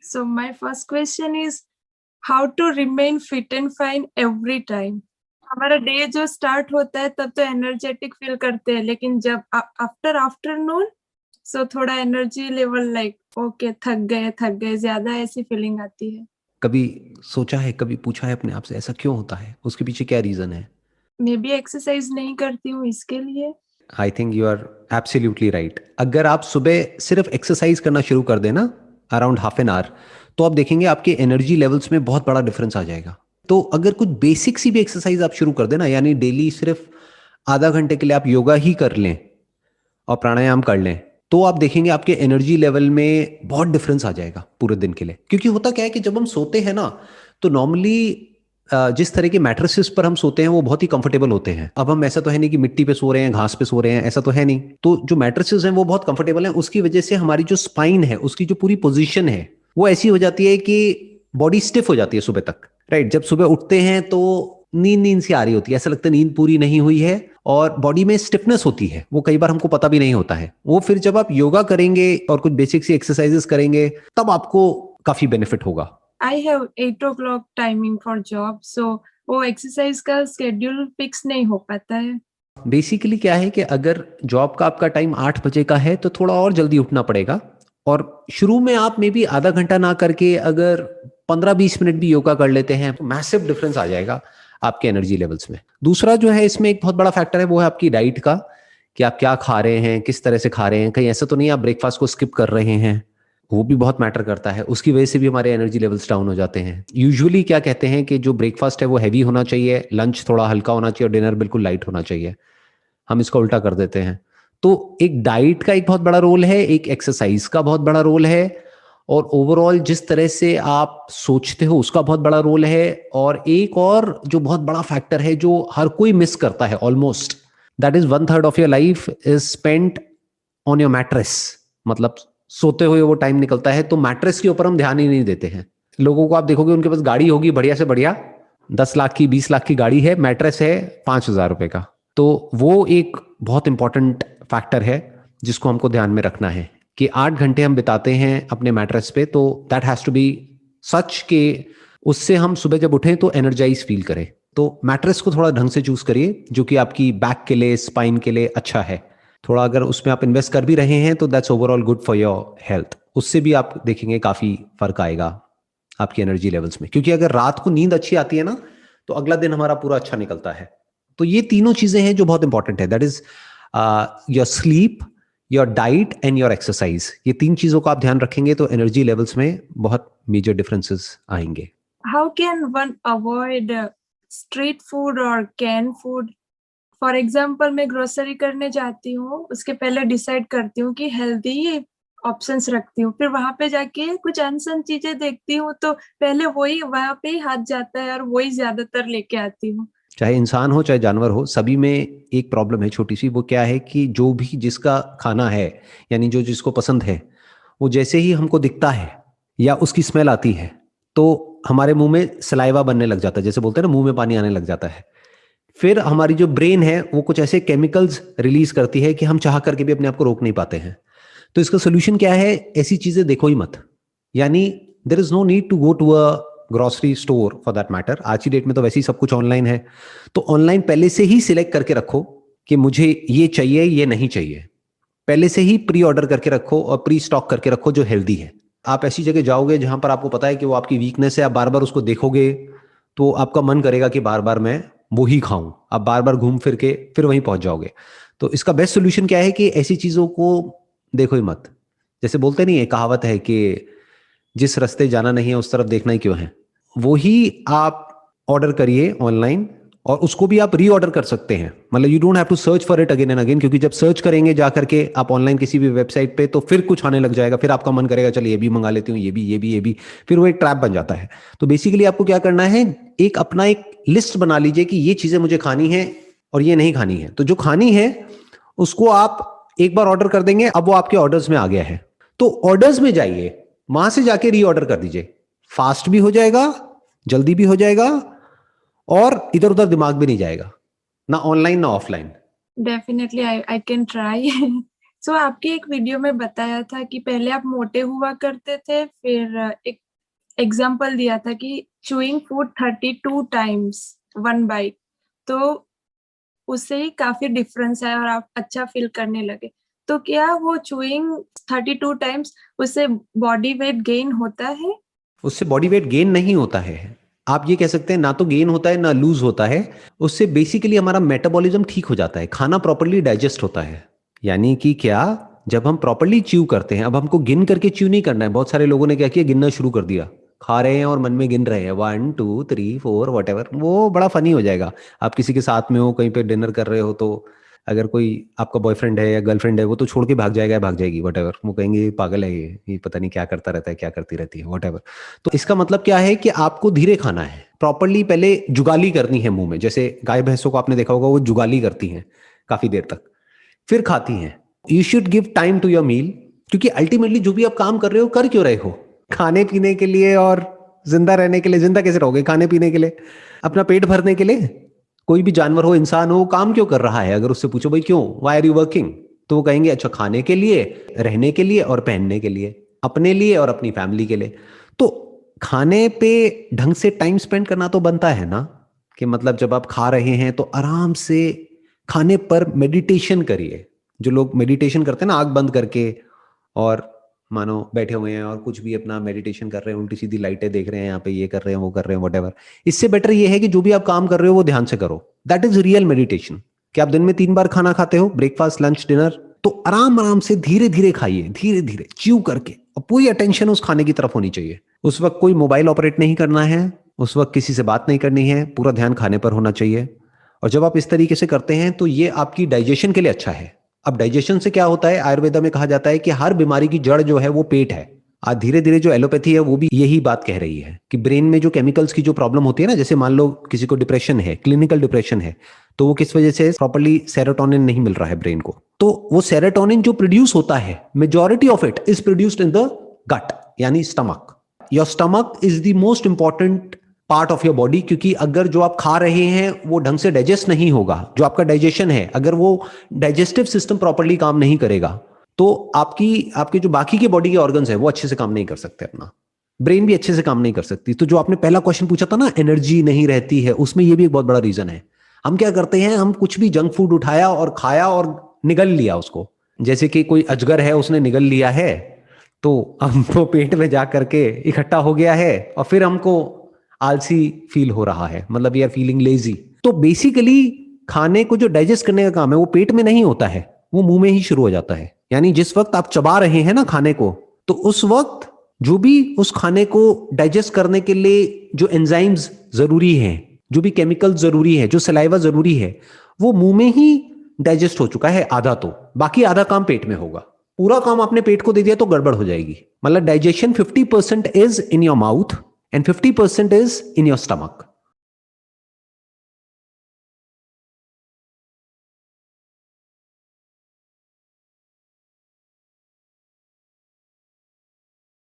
So my first question is how to remain fit and fine every time. हमारा day जो start होता है तब तो एनर्जेटिक फील करते हैं, लेकिन जब आफ्टर आफ्टरनून सो थोड़ा एनर्जी लेवल लाइक ओके थक गए ज्यादा ऐसी फीलिंग आती है. कभी सोचा है, कभी पूछा है अपने आप से ऐसा क्यों होता है, उसके पीछे क्या रीजन है? मे बी एक्सरसाइज नहीं करती हूँ इसके लिए. I think you are absolutely right. अगर आप सुबह सिर्फ एक्सरसाइज करना शुरू कर देना अराउंड हाफ एन आवर, तो आप देखेंगे आपके एनर्जी लेवल्स में बहुत बड़ा डिफरेंस आ जाएगा। तो अगर कुछ बेसिक सी भी एक्सरसाइज आप शुरू कर देना, यानी डेली सिर्फ आधा घंटे के लिए आप योगा ही कर लें और प्राणायाम कर लें, तो आप देखेंगे आपके एनर्जी लेवल में बहुत डिफरेंस आ जाएगा पूरे दिन के लिए। क्योंकि होता क्या है कि जब हम सोते हैं ना, तो नॉर्मली जिस तरह के मैट्रेसेस पर हम सोते हैं वो बहुत ही कंफर्टेबल होते हैं। अब हम ऐसा तो है नहीं कि मिट्टी पे सो रहे हैं, घास पे सो रहे हैं, ऐसा तो है नहीं। तो जो मैट्रेसेस हैं वो बहुत कंफर्टेबल हैं, उसकी वजह से हमारी जो स्पाइन है, उसकी जो पूरी पोजीशन है वो ऐसी हो जाती है कि बॉडी स्टिफ हो जाती है सुबह तक। राइट, जब सुबह उठते हैं तो नींद नींद सी आ रही होती है, ऐसा लगता है नींद पूरी नहीं हुई है और बॉडी में स्टिफनेस होती है, वो कई बार हमको पता भी नहीं होता है। वो फिर जब आप योगा करेंगे और कुछ बेसिक सी एक्सरसाइजेस करेंगे तब आपको काफी बेनिफिट होगा। I have 8 o'clock timing for job, so वो एक्सरसाइज का स्केड्यूल फिक्स नहीं हो पाता है. बेसिकली क्या है कि अगर जॉब का आपका टाइम 8 बजे का है तो थोड़ा और जल्दी उठना पड़ेगा। और शुरू में आप मे बी आधा घंटा ना करके अगर 15-20 मिनट भी योगा कर लेते हैं तो मैसिव डिफरेंस आ जाएगा आपके एनर्जी लेवल्स में। दूसरा जो है इसमें एक बहुत बड़ा फैक्टर है, वो है आपकी डाइट का, कि आप क्या खा रहे हैं, किस तरह से खा रहे हैं। कहीं ऐसा तो नहीं आप ब्रेकफास्ट को स्किप कर रहे हैं, वो भी बहुत मैटर करता है। उसकी वजह से भी हमारे एनर्जी लेवल्स डाउन हो जाते हैं। यूजुअली क्या कहते हैं कि जो ब्रेकफास्ट है वो हैवी होना चाहिए, लंच थोड़ा हल्का होना चाहिए और डिनर बिल्कुल लाइट होना चाहिए। हम इसको उल्टा कर देते हैं। तो एक डाइट का एक बहुत बड़ा रोल है, एक एक्सरसाइज का बहुत बड़ा रोल है, और ओवरऑल जिस तरह से आप सोचते हो उसका बहुत बड़ा रोल है। और एक और जो बहुत बड़ा फैक्टर है जो हर कोई मिस करता है almost, that is 1/3 of your life is spent on your mattress. मतलब सोते हुए वो टाइम निकलता है तो मैट्रेस के ऊपर हम ध्यान ही नहीं देते हैं। लोगों को आप देखोगे उनके पास गाड़ी होगी बढ़िया से बढ़िया, 10 लाख की 20 लाख की गाड़ी है, मैट्रेस है 5,000 रुपए का। तो वो एक बहुत इंपॉर्टेंट फैक्टर है जिसको हमको ध्यान में रखना है कि 8 घंटे हम बिताते हैं अपने मैट्रेस पे, तो दैट हैज टू बी सच के उससे हम सुबह जब उठें तो एनर्जाइज फील करें। तो मैट्रेस को थोड़ा ढंग से चूज करिए जो कि आपकी बैक के लिए, स्पाइन के लिए अच्छा है। थोड़ा अगर उसमें आप इन्वेस्ट कर भी रहे हैं तो that's overall good for your health. उससे भी आप देखेंगे काफी फर्क आएगा आपकी एनर्जी लेवल्स में। क्योंकि अगर रात को नींद अच्छी आती है ना तो अगला दिन हमारा पूरा अच्छा निकलता है। तो ये तीनों चीजें हैं जो बहुत इंपॉर्टेंट है, that is your sleep, your diet and your exercise. ये 3 चीजों का आप ध्यान रखेंगे तो एनर्जी लेवल्स में बहुत मेजर डिफरेंसेस आएंगे। How can one avoid street food or canned food? For example मैं ग्रोसरी करने जाती हूँ, उसके पहले डिसाइड करती हूँ कि हेल्दी ऑप्शंस रखती हूँ, फिर वहां पे जाके कुछ अनसन चीजें देखती हूँ तो पहले वही वहां पे ही हाथ जाता है और वही ज्यादातर लेके आती हूँ. चाहे इंसान हो चाहे जानवर हो, सभी में एक प्रॉब्लम है छोटी सी। वो क्या है कि जो भी जिसका खाना है, यानी जो जिसको पसंद है, वो जैसे ही हमको दिखता है या उसकी स्मेल आती है तो हमारे मुंह में सलाइवा बनने लग जाता है, जैसे बोलते हैं ना, मुंह में पानी आने लग जाता है। फिर हमारी जो ब्रेन है वो कुछ ऐसे केमिकल्स रिलीज करती है कि हम चाह करके भी अपने आप को रोक नहीं पाते हैं। तो इसका सोल्यूशन क्या है? ऐसी चीजें देखो ही मत। यानी there is no need to go to a grocery store for that matter. आज की डेट में तो वैसे ही सब कुछ ऑनलाइन है। तो ऑनलाइन पहले से ही सिलेक्ट करके रखो कि मुझे ये चाहिए, ये नहीं चाहिए। पहले से ही प्री ऑर्डर करके रखो और प्री स्टॉक करके रखो जो हेल्दी है। आप ऐसी जगह जाओगे जहां पर आपको पता है कि वो आपकी वीकनेस है, आप बार बार उसको देखोगे तो आपका मन करेगा कि बार बार मैं वो ही खाऊं। आप बार बार घूम फिर के फिर वहीं पहुंच जाओगे। तो इसका बेस्ट सोल्यूशन क्या है कि ऐसी चीजों को देखो ही मत। जैसे बोलते नहीं है, कहावत है कि जिस रास्ते जाना नहीं है उस तरफ देखना ही क्यों है। वो ही आप ऑर्डर करिए ऑनलाइन, और उसको भी आप री ऑर्डर कर सकते हैं। मतलब you don't have to search for it again and again, क्योंकि जब सर्च करेंगे जा करके आप ऑनलाइन किसी भी वेबसाइट पे तो फिर कुछ आने लग जाएगा, फिर आपका मन करेगा चलिए ये भी मंगा लेती हूँ, ये भी, ये भी, ये भी। फिर वो एक ट्रैप बन जाता है। तो बेसिकली आपको क्या करना है, एक अपना एक लिस्ट बना लीजिए कि ये चीजें मुझे खानी है और ये नहीं खानी है। तो जो खानी है उसको आप एक बार ऑर्डर कर देंगे, अब वो आपके ऑर्डर्स में आ गया है। तो ऑर्डर्स में जाइए, वहां से जाके री ऑर्डर कर दीजिए। फास्ट भी हो जाएगा, जल्दी भी हो जाएगा, और इधर उधर दिमाग भी नहीं जाएगा, ना ऑनलाइन ना offline. Definitely I can try. So आपकी एक वीडियो में बताया था कि पहले आप मोटे हुआ करते थे, फिर एक एग्जाम्पल दिया था कि chewing food 32 times one byte, तो उससे ही काफी डिफरेंस है और आप अच्छा फील करने लगे। तो क्या वो चूइंग 32 टाइम्स उससे बॉडी वेट गेन होता है? उससे बॉडी वेट गेन नहीं होता है। आप ये कह सकते हैं ना तो गेन होता है ना लूज होता है। उससे बेसिकली हमारा मेटाबॉलिज्म ठीक हो जाता है, खाना प्रॉपरली डाइजेस्ट होता है। यानी कि क्या, जब हम प्रॉपरली च्यू करते हैं, अब हमको गिन करके च्यू नहीं करना है। बहुत सारे लोगों ने क्या किया, गिनना शुरू कर दिया, खा रहे हैं और मन में गिन रहे हैं 1 2 3 4 वट एवर। वो बड़ा फनी हो जाएगा। आप किसी के साथ में हो, कहीं पे डिनर कर रहे हो, तो अगर कोई आपका बॉयफ्रेंड है या गर्लफ्रेंड है, वो तो छोड़ के भाग जाएगा या भाग जाएगी वट एवर। वो कहेंगे ये पागल है, ये पता नहीं क्या करता रहता है, क्या करती रहती है, वट एवर। तो इसका मतलब क्या है कि आपको धीरे खाना है, प्रॉपरली पहले जुगाली करनी है मुंह में। जैसे गाय भैंसों को आपने देखा होगा, वो जुगाली करती हैं काफी देर तक, फिर खाती हैं। You should give time to your meal, क्योंकि अल्टीमेटली जो भी आप काम कर रहे हो, कर क्यों रहे हो? खाने पीने के लिए और जिंदा रहने के लिए। जिंदा कैसे रहोगे खाने पीने के लिए? अपना पेट भरने के लिए। कोई भी जानवर हो, इंसान हो, काम क्यों कर रहा है? अगर उससे पूछो भाई क्यों, वाई आर यू वर्किंग, तो वो कहेंगे अच्छा खाने के लिए, रहने के लिए और पहनने के लिए, अपने लिए और अपनी फैमिली के लिए। तो खाने पे ढंग से टाइम स्पेंड करना तो बनता है ना, कि मतलब जब आप खा रहे हैं तो आराम से खाने पर मेडिटेशन करिए। जो लोग मेडिटेशन करते हैं ना, आंख बंद करके, और मानो बैठे हुए हैं और कुछ भी अपना मेडिटेशन कर रहे हैं, उल्टी सीधी लाइटें देख रहे हैं, यहाँ पे ये कर रहे हैं, वो कर रहे हैं, वटेवर। इससे बेटर ये है कि जो भी आप काम कर रहे हो वो ध्यान से करो। That is real meditation. कि आप दिन में 3 बार खाना खाते हो, ब्रेकफास्ट लंच डिनर, तो आराम आराम से धीरे धीरे खाइए, धीरे धीरे च्यू करके, और पूरी अटेंशन उस खाने की तरफ होनी चाहिए। उस वक्त कोई मोबाइल ऑपरेट नहीं करना है, उस वक्त किसी से बात नहीं करनी है, पूरा ध्यान खाने पर होना चाहिए। और जब आप इस तरीके से करते हैं तो ये आपकी डाइजेशन के लिए अच्छा है। अब डाइजेशन से क्या होता है, आयुर्वेदा में कहा जाता है कि हर बीमारी की जड़ जो है वो पेट है। आज धीरे धीरे जो एलोपैथी है वो भी यही बात कह रही है कि ब्रेन में जो केमिकल्स की जो प्रॉब्लम होती है ना, जैसे मान लो किसी को डिप्रेशन है, क्लिनिकल डिप्रेशन है, तो वो किस वजह से, प्रॉपर्ली सेरोटोनिन नहीं मिल रहा है ब्रेन को। तो वो सेरोटोनिन जो प्रोड्यूस होता है, majority of it is produced in the gut, यानी stomach. Your stomach is the most important part of your body, क्योंकि अगर जो आप खा रहे हैं वो ढंग से डाइजेस्ट नहीं होगा, जो आपका डाइजेशन है, अगर वो डाइजेस्टिव सिस्टम प्रॉपर्ली काम नहीं करेगा, तो आपके जो बाकी के बॉडी के ऑर्गन्स है वो अच्छे से काम नहीं कर सकते, अपना ब्रेन भी अच्छे से काम नहीं कर सकती। तो जो आपने पहला क्वेश्चन पूछा था ना, एनर्जी नहीं रहती है, उसमें ये भी एक बहुत बड़ा रीजन है। हम क्या करते हैं, हम कुछ भी जंक फूड उठाया और खाया और निगल लिया उसको। जैसे कि कोई अजगर है, उसने निगल लिया है, तो हमको पेट में जा करके इकट्ठा हो गया है, और फिर हमको आलसी फील हो रहा है, मतलब वी आर फीलिंग लेजी। तो बेसिकली खाने को जो डाइजेस्ट करने का काम है वो पेट में नहीं होता है, वो मुंह में ही शुरू हो जाता है। यानी जिस वक्त आप चबा रहे हैं ना खाने को, तो उस वक्त जो भी उस खाने को डाइजेस्ट करने के लिए जो एंजाइम्स जरूरी हैं, जो भी केमिकल जरूरी है, जो सलाइवा जरूरी है, वो मुंह में ही डाइजेस्ट हो चुका है आधा। तो बाकी आधा काम पेट में होगा। पूरा काम आपने पेट को दे दिया तो गड़बड़ हो जाएगी। मतलब digestion 50% is in your mouth and 50% is in your stomach.